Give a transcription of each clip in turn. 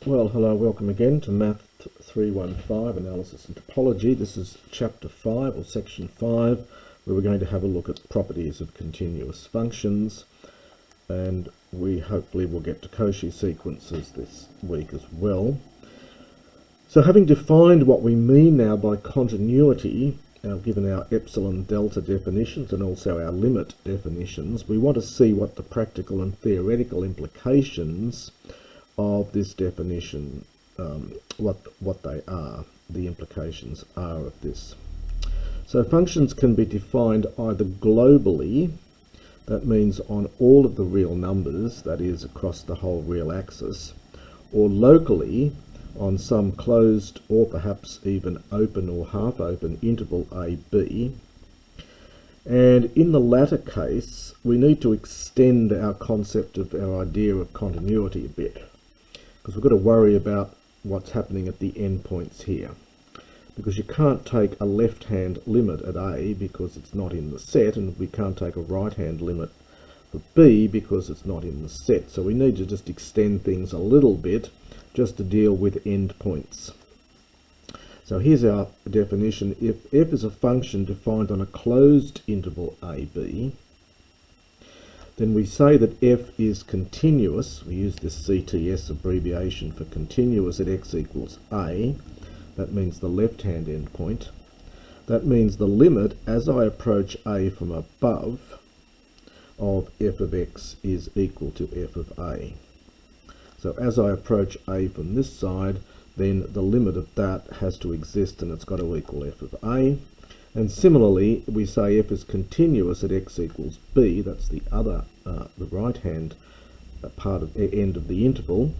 Well, hello, welcome again to Math 315, Analysis and Topology. This is Chapter 5, or Section 5, where we're going to have a look at properties of continuous functions, and we hopefully will get to Cauchy sequences this week as well. So having defined what we mean now by continuity, given our epsilon delta definitions and also our limit definitions, we want to see what the practical and theoretical implications of this definition, what they are, the implications are of this. So functions can be defined either globally, that means on all of the real numbers, that is across the whole real axis, or locally on some closed or perhaps even open or half open interval a, b. And in the latter case, we need to extend our concept of our idea of continuity a bit, because we've got to worry about what's happening at the endpoints here. Because you can't take a left-hand limit at A because it's not in the set, and we can't take a right-hand limit for B because it's not in the set. So we need to just extend things a little bit just to deal with endpoints. So here's our definition. If f is a function defined on a closed interval AB, then we say that f is continuous. We use this CTS abbreviation for continuous at x equals a. That means the left-hand endpoint. That means the limit as I approach a from above of f of x is equal to f of a. So as I approach a from this side, then the limit of that has to exist and it's got to equal f of a. And similarly, we say f is continuous at x equals b. That's the other, the right-hand part of end of the interval.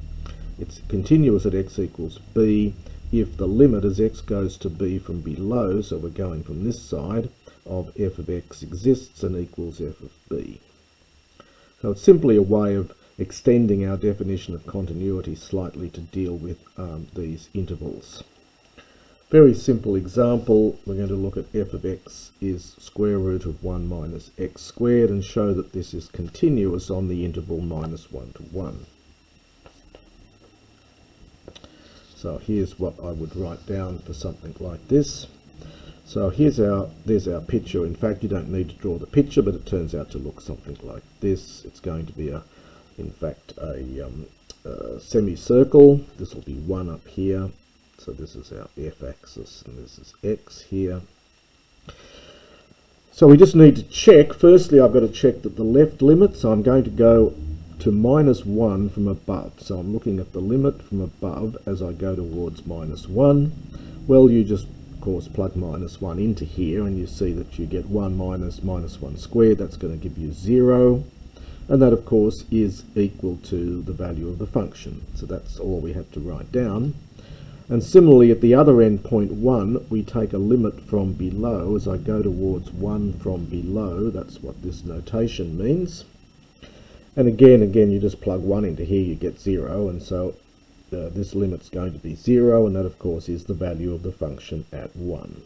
It's continuous at x equals b if the limit as x goes to b from below, so we're going from this side, of f of x exists and equals f of b. So it's simply a way of extending our definition of continuity slightly to deal with these intervals. Very simple example, we're going to look at f of x is square root of 1 minus x squared and show that this is continuous on the interval minus 1 to 1. So here's what I would write down for something like this. So there's our picture. In fact, you don't need to draw the picture, but it turns out to look something like this. It's going to be in fact a semicircle. This will be 1 up here. So this is our f-axis and this is x here. So we just need to check. Firstly, I've got to check that the left limit, so I'm going to go to minus 1 from above. So I'm looking at the limit from above as I go towards minus 1. Well, you just, of course, plug minus 1 into here and you see that you get 1 minus minus 1 squared. That's going to give you 0. And that, of course, is equal to the value of the function. So that's all we have to write down. And similarly, at the other end, point 1, we take a limit from below. As I go towards 1 from below, that's what this notation means. And again, you just plug 1 into here, you get 0. And so this limit's going to be 0, and that, of course, is the value of the function at 1.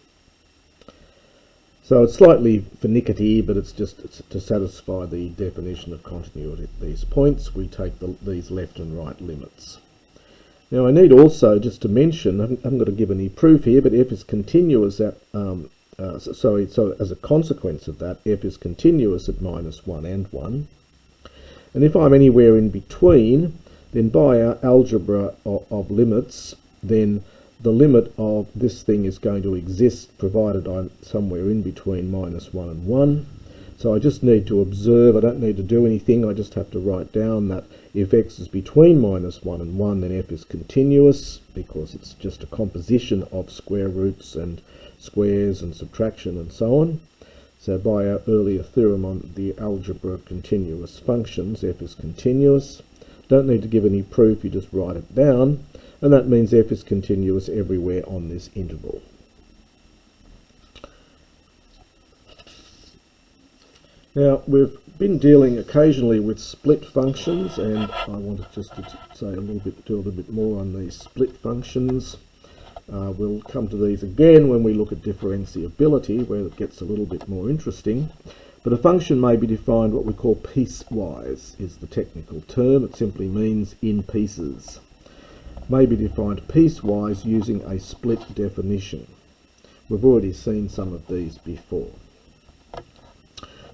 So it's slightly finicky, but it's just to satisfy the definition of continuity at these points. We take these left and right limits. Now I need also just to mention, I haven't got to give any proof here, but f is continuous at, so as a consequence of that, f is continuous at minus 1 and 1. And if I'm anywhere in between, then by our algebra of limits, then the limit of this thing is going to exist provided I'm somewhere in between minus 1 and 1. So I just need to observe, I don't need to do anything, I just have to write down that if x is between minus 1 and 1, then f is continuous, because it's just a composition of square roots and squares and subtraction and so on. So by our earlier theorem on the algebra of continuous functions, f is continuous. Don't need to give any proof, you just write it down, and that means f is continuous everywhere on this interval. Now, we've been dealing occasionally with split functions, and I wanted just to do a little bit more on these split functions. We'll come to these again when we look at differentiability, where it gets a little bit more interesting. But a function may be defined what we call piecewise, is the technical term. It simply means in pieces. may be defined piecewise using a split definition. We've already seen some of these before.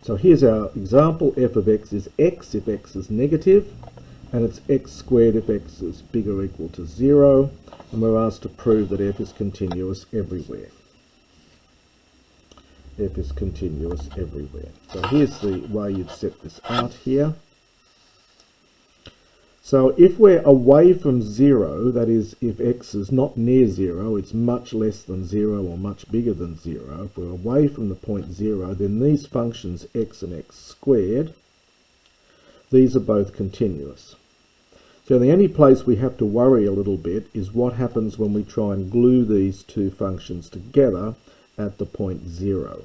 So here's our example. F of x is x if x is negative, and it's x squared if x is bigger or equal to 0, and we're asked to prove that f is continuous everywhere. F is continuous everywhere. So here's the way you'd set this out here. So if we're away from 0, that is, if x is not near 0, it's much less than 0 or much bigger than 0. If we're away from the point 0, then these functions x and x squared, these are both continuous. So the only place we have to worry a little bit is what happens when we try and glue these two functions together at the point 0.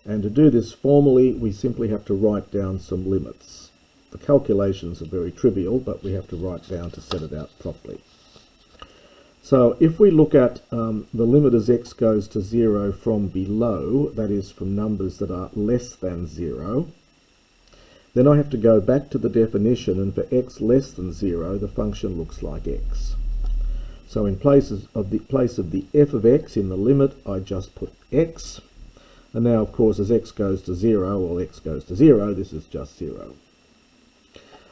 And to do this formally, we simply have to write down some limits. The calculations are very trivial, but we have to write down to set it out properly. So if we look at the limit as x goes to 0 from below, that is from numbers that are less than 0, then I have to go back to the definition, and for x less than 0, the function looks like x. So in place of the f of x in the limit, I just put x. And now, of course, as x goes to 0, or x goes to 0, this is just 0.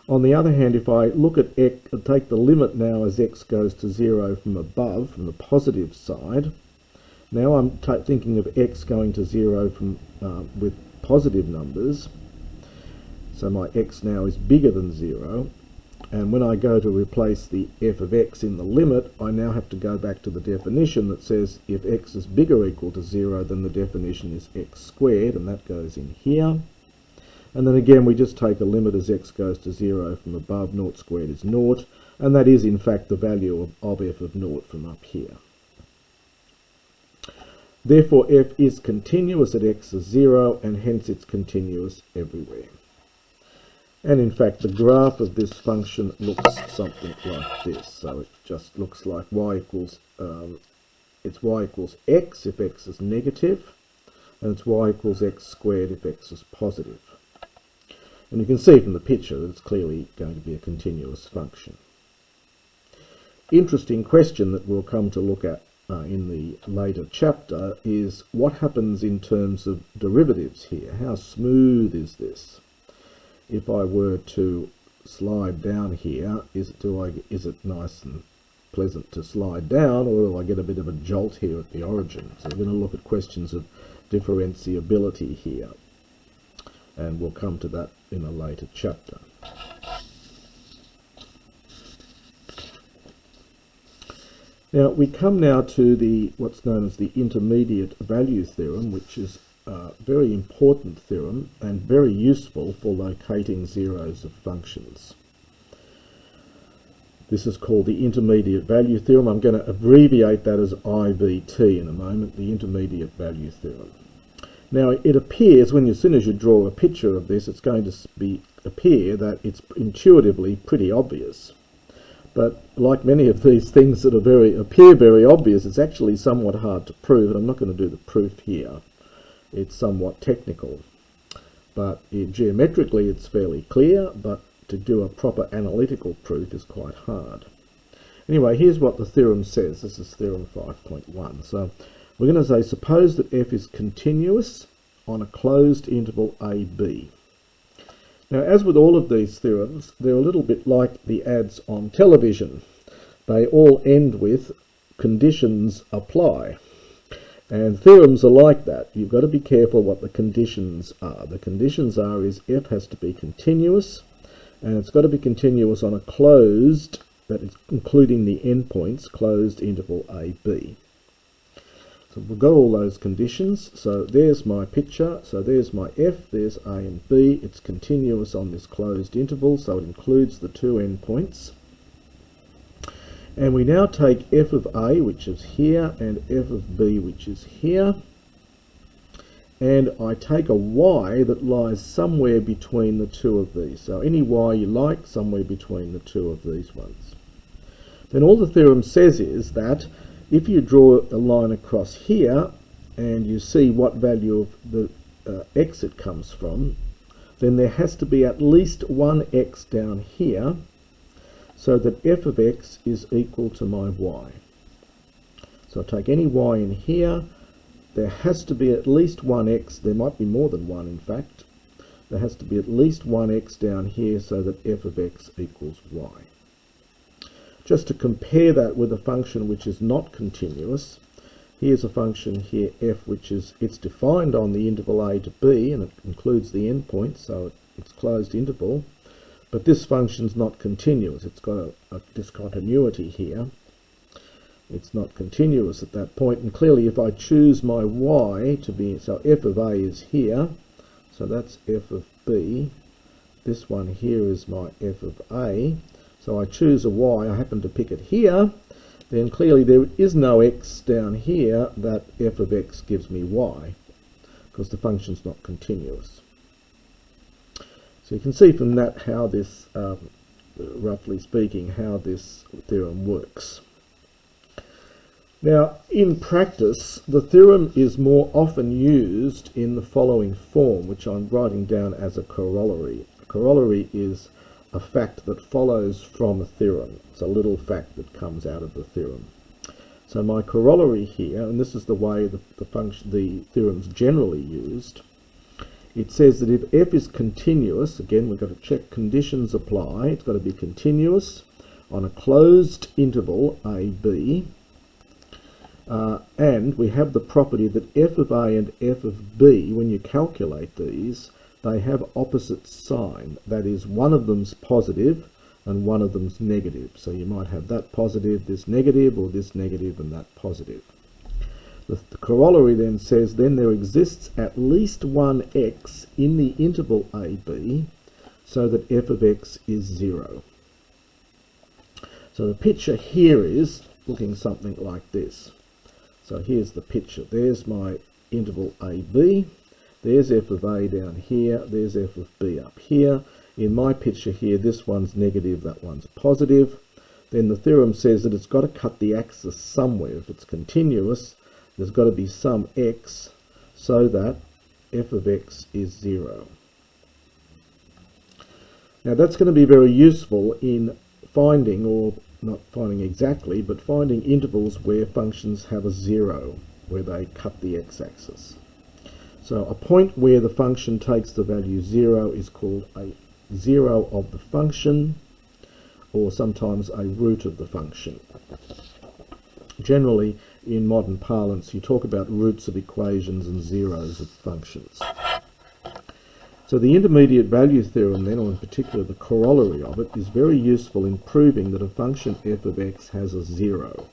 On the other hand, if I look at x, take the limit now as x goes to 0 from above, from the positive side, now I'm thinking of x going to 0 from with positive numbers. So my x now is bigger than 0. And when I go to replace the f of x in the limit, I now have to go back to the definition that says if x is bigger or equal to 0, then the definition is x squared, and that goes in here. And then again, we just take a limit as x goes to 0 from above, 0 squared is 0, and that is in fact the value of f of 0 from up here. Therefore, f is continuous at x is 0, and hence it's continuous everywhere. And in fact, the graph of this function looks something like this. So it just looks like y equals, it's y equals x if x is negative, and it's y equals x squared if x is positive. And you can see from the picture that it's clearly going to be a continuous function. Interesting question that we'll come to look at in the later chapter is what happens in terms of derivatives here. How smooth is this? If I were to slide down here, is it nice and pleasant to slide down, or will I get a bit of a jolt here at the origin? So we're going to look at questions of differentiability here, and we'll come to that in a later chapter. Now we come now to what's known as the intermediate value theorem, which is a very important theorem and very useful for locating zeros of functions. This is called the intermediate value theorem. I'm going to abbreviate that as IVT in a moment, the intermediate value theorem. Now it appears, as soon as you draw a picture of this, it's going to appear that it's intuitively pretty obvious. But like many of these things that appear very obvious, it's actually somewhat hard to prove, and I'm not going to do the proof here. It's somewhat technical. But geometrically it's fairly clear, but to do a proper analytical proof is quite hard. Anyway, here's what the theorem says. This is theorem 5.1. So we're going to say, suppose that f is continuous on a closed interval AB. Now, as with all of these theorems, they're a little bit like the ads on television. They all end with conditions apply. And theorems are like that. You've got to be careful what the conditions are. The conditions are is f has to be continuous, and it's got to be continuous on a closed, that is including the endpoints, closed interval AB. So we've got all those conditions. So there's my picture. So there's my f, there's a and b. It's continuous on this closed interval, so it includes the two endpoints. And we now take f of a, which is here, and f of b, which is here. And I take a y that lies somewhere between the two of these. So any y you like, somewhere between the two of these ones. Then all the theorem says is that if you draw a line across here and you see what value of the x it comes from, then there has to be at least one x down here so that f of x is equal to my y. So I take any y in here. There has to be at least one x. There might be more than one, in fact. There has to be at least one x down here so that f of x equals y. Just to compare that with a function which is not continuous, here's a function here, f, which is, it's defined on the interval a to b, and it includes the endpoint, so it's closed interval. But this function's not continuous. It's got a discontinuity here. It's not continuous at that point, and clearly if I choose my y to be, so f of a is here, so that's f of b. This one here is my f of a. So I choose a y, I happen to pick it here, then clearly there is no x down here that f of x gives me y, because the function's not continuous. So you can see from that how this, roughly speaking, how this theorem works. Now, in practice, the theorem is more often used in the following form, which I'm writing down as a corollary. A corollary is a fact that follows from a theorem. It's a little fact that comes out of the theorem. So my corollary here, and this is the way the theorem's generally used, it says that if f is continuous, again we've got to check conditions apply, it's got to be continuous on a closed interval ab, and we have the property that f of a and f of b, when you calculate these, they have opposite sign. That is, one of them's positive and one of them's negative. So you might have that positive, this negative, or this negative and that positive. The corollary then says, then there exists at least one x in the interval ab, so that f of x is 0. So the picture here is looking something like this. So here's the picture. There's my interval ab. There's f of a down here, there's f of b up here. In my picture here, this one's negative, that one's positive. Then the theorem says that it's got to cut the axis somewhere. If it's continuous, there's got to be some x so that f of x is 0. Now that's going to be very useful in finding, or not finding exactly, but finding intervals where functions have a 0, where they cut the x-axis. So a point where the function takes the value 0 is called a 0 of the function, or sometimes a root of the function. Generally, in modern parlance, you talk about roots of equations and zeros of functions. So the intermediate value theorem then, or in particular the corollary of it, is very useful in proving that a function f of x has a 0.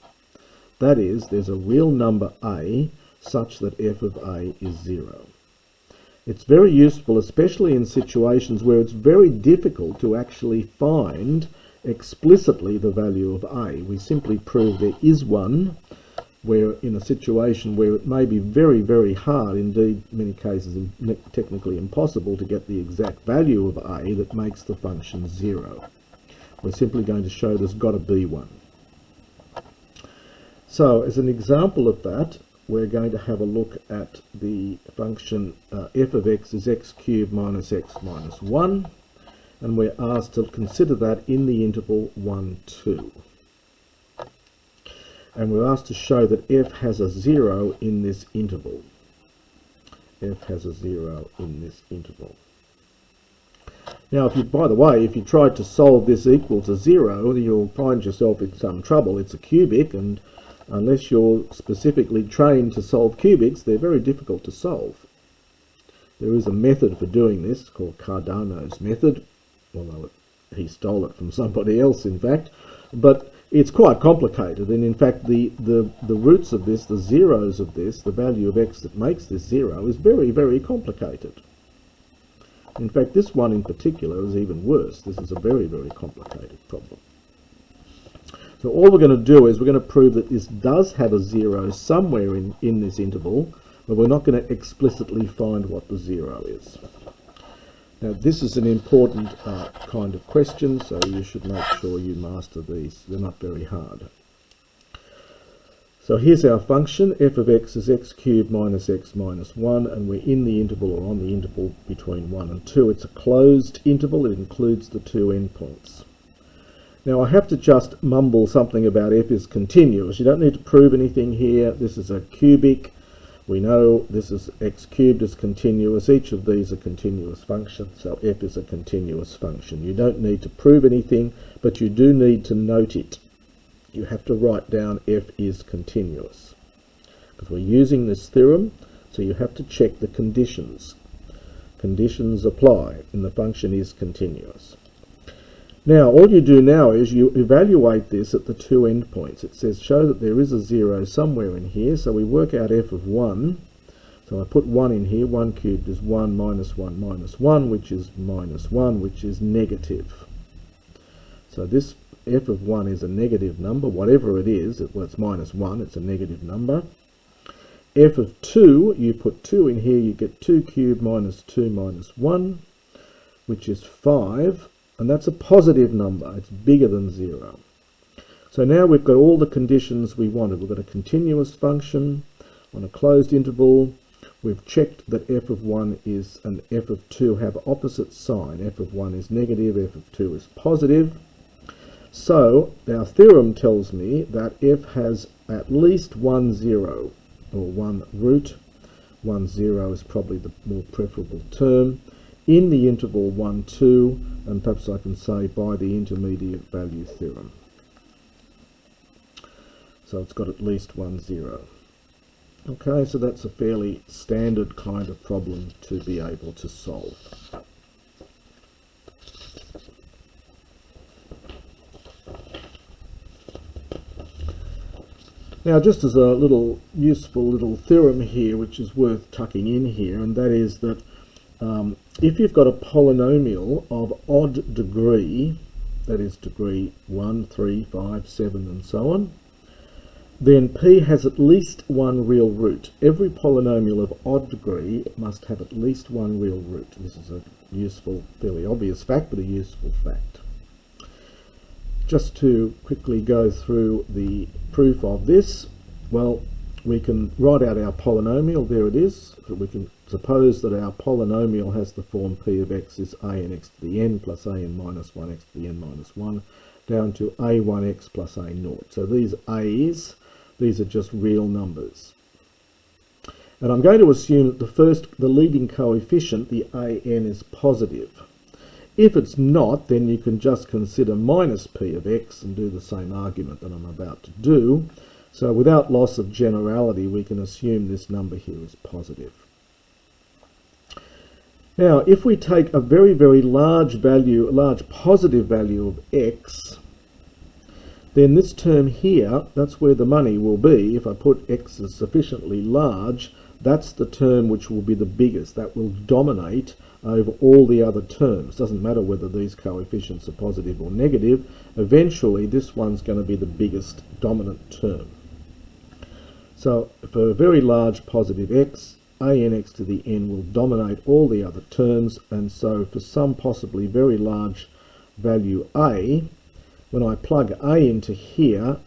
That is, there's a real number a such that f of a is 0. It's very useful, especially in situations where it's very difficult to actually find explicitly the value of a. We simply prove there is one, where in a situation where it may be very, very hard, indeed in many cases technically impossible, to get the exact value of a that makes the function 0. We're simply going to show there's got to be one. So as an example of that, we're going to have a look at the function f of x is x cubed minus x minus 1, and we're asked to consider that in the interval 1, 2. And we're asked to show that f has a 0 in this interval. F has a 0 in this interval. Now, by the way, if you tried to solve this equal to 0, you'll find yourself in some trouble. It's a cubic, and unless you're specifically trained to solve cubics, they're very difficult to solve. There is a method for doing this called Cardano's method, although he stole it from somebody else, in fact. But it's quite complicated, and in fact the roots of this, the zeros of this, the value of x that makes this 0 is very, very complicated. In fact, this one in particular is even worse. This is a very, very complicated problem. So all we're going to do is we're going to prove that this does have a 0 somewhere in this interval, but we're not going to explicitly find what the 0 is. Now this is an important kind of question, so you should make sure you master these. They're not very hard. So here's our function. F of x is x cubed minus x minus 1, and we're in the interval, or on the interval between 1 and 2. It's a closed interval. It includes the two endpoints. Now I have to just mumble something about f is continuous. You don't need to prove anything here. This is a cubic. We know this is x cubed is continuous. Each of these are continuous functions, so f is a continuous function. You don't need to prove anything, but you do need to note it. You have to write down f is continuous, because we're using this theorem, so you have to check the conditions. Conditions apply, and the function is continuous. Now, all you do now is you evaluate this at the two endpoints. It says show that there is a 0 somewhere in here, so we work out f of 1. So I put 1 in here. 1 cubed is 1 minus 1 minus 1, which is minus 1, which is negative. So this f of 1 is a negative number, whatever it is. Well, it's minus 1, it's a negative number. F of 2, you put 2 in here, you get 2 cubed minus 2 minus 1, which is 5. And that's a positive number. It's bigger than 0. So now we've got all the conditions we wanted. We've got a continuous function on a closed interval. We've checked that f of 1 is and f of 2 have opposite sign. F of 1 is negative, f of 2 is positive. So our theorem tells me that f has at least one 0, or one root. 1, 0 is probably the more preferable term, in the interval 1, 2, and perhaps I can say by the intermediate value theorem. So it's got at least 1, 0. Okay, so that's a fairly standard kind of problem to be able to solve. Now, just as a little useful little theorem here, which is worth tucking in here, and that is that if you've got a polynomial of odd degree, that is degree 1, 3, 5, 7, and so on, then p has at least one real root. Every polynomial of odd degree must have at least one real root. This is a useful, fairly obvious fact, but a useful fact. Just to quickly go through the proof of this, well, we can write out our polynomial. There it is. We can suppose that our polynomial has the form p of x is a n x to the n plus a n minus 1x to the n minus 1 down to a1x plus a naught. So these a's, these are just real numbers. And I'm going to assume that the leading coefficient, the an, is positive. If it's not, then you can just consider minus p of x and do the same argument that I'm about to do. So without loss of generality, we can assume this number here is positive. Now, if we take a very, very large value, a large positive value of x, then this term here, that's where the money will be. If I put x as sufficiently large, that's the term which will be the biggest. That will dominate over all the other terms. Doesn't matter whether these coefficients are positive or negative. Eventually, this one's going to be the biggest dominant term. So for a very large positive x, a n x to the n will dominate all the other terms, and so for some possibly very large value a, when I plug a into here,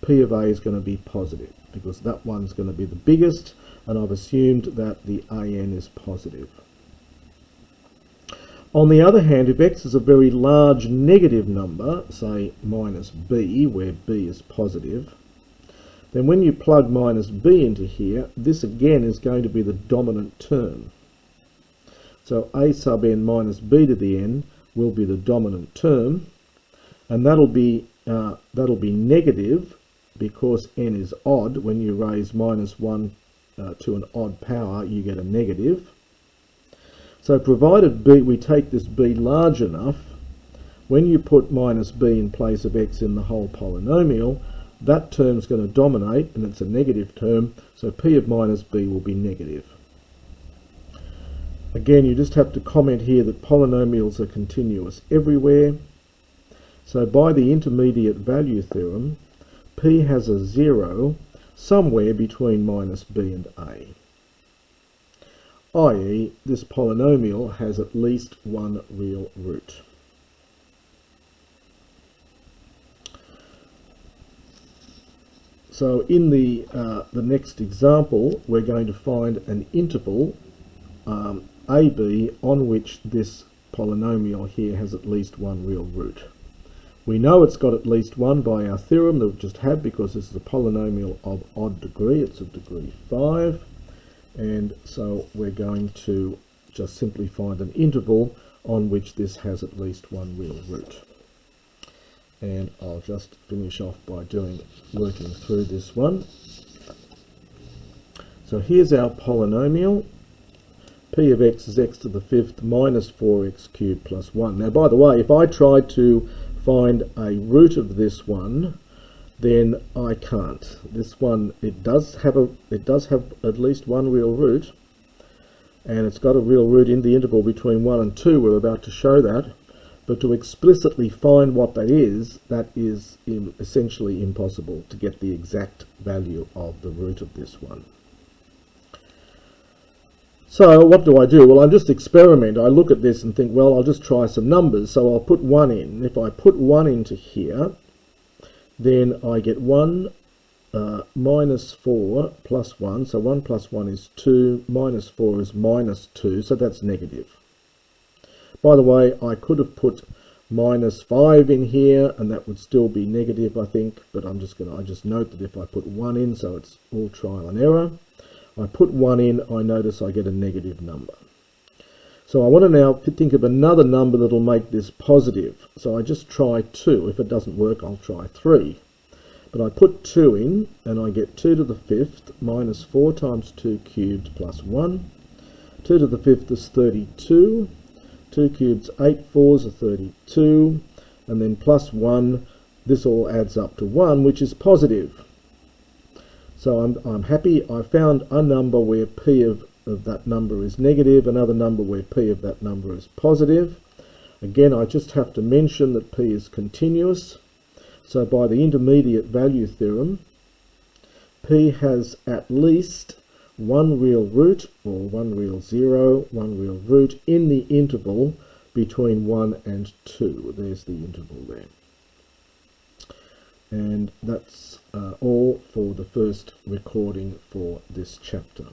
p of a is going to be positive, because that one's going to be the biggest, and I've assumed that the a n is positive. On the other hand, if x is a very large negative number, say minus b, where b is positive, then when you plug minus b into here, this again is going to be the dominant term. So a sub n minus b to the n will be the dominant term, and that'll be negative because n is odd. When you raise minus 1 to an odd power, you get a negative. So provided b, we take this b large enough, when you put minus b in place of x in the whole polynomial, that term's going to dominate, and it's a negative term, so p of minus b will be negative. Again, you just have to comment here that polynomials are continuous everywhere. So by the intermediate value theorem, p has a 0 somewhere between minus b and a, i.e. this polynomial has at least one real root. So in the next example, we're going to find an interval AB on which this polynomial here has at least one real root. We know it's got at least 1 by our theorem that we just had, because this is a polynomial of odd degree. It's of degree 5. And so we're going to just simply find an interval on which this has at least 1 real root. And I'll just finish off by working through this one. So here's our polynomial. P of x is x to the 5th minus 4x cubed plus 1. Now, by the way, if I tried to find a root of this one, then I can't. This one, it does have at least 1 real root, and it's got a real root in the interval between 1 and 2. We're about to show that. But to explicitly find what that is essentially impossible, to get the exact value of the root of this one. So what do? Well, I just experiment. I look at this and think, well, I'll just try some numbers. So I'll put 1 in. If I put 1 into here, then I get 1 minus 4 plus 1. So 1 plus 1 is 2, minus 4 is minus 2, so that's negative. By the way, I could have put minus 5 in here, and that would still be negative, I think, but I just note that if I put 1 in, so it's all trial and error, I put 1 in, I notice I get a negative number. So I want to now think of another number that'll make this positive. So I just try 2. If it doesn't work, I'll try 3. But I put 2 in, and I get 2 to the 5th minus 4 times 2 cubed plus 1. 2 to the 5th is 32. 2 cubes, 8 fours are 32, and then plus 1, this all adds up to 1, which is positive. So I'm happy. I found a number where p of that number is negative, another number where p of that number is positive. Again, I just have to mention that p is continuous. So by the intermediate value theorem, p has at least 1 real root, or 1 real 0, 1 real root in the interval between 1 and 2. There's the interval there. And that's all for the first recording for this chapter.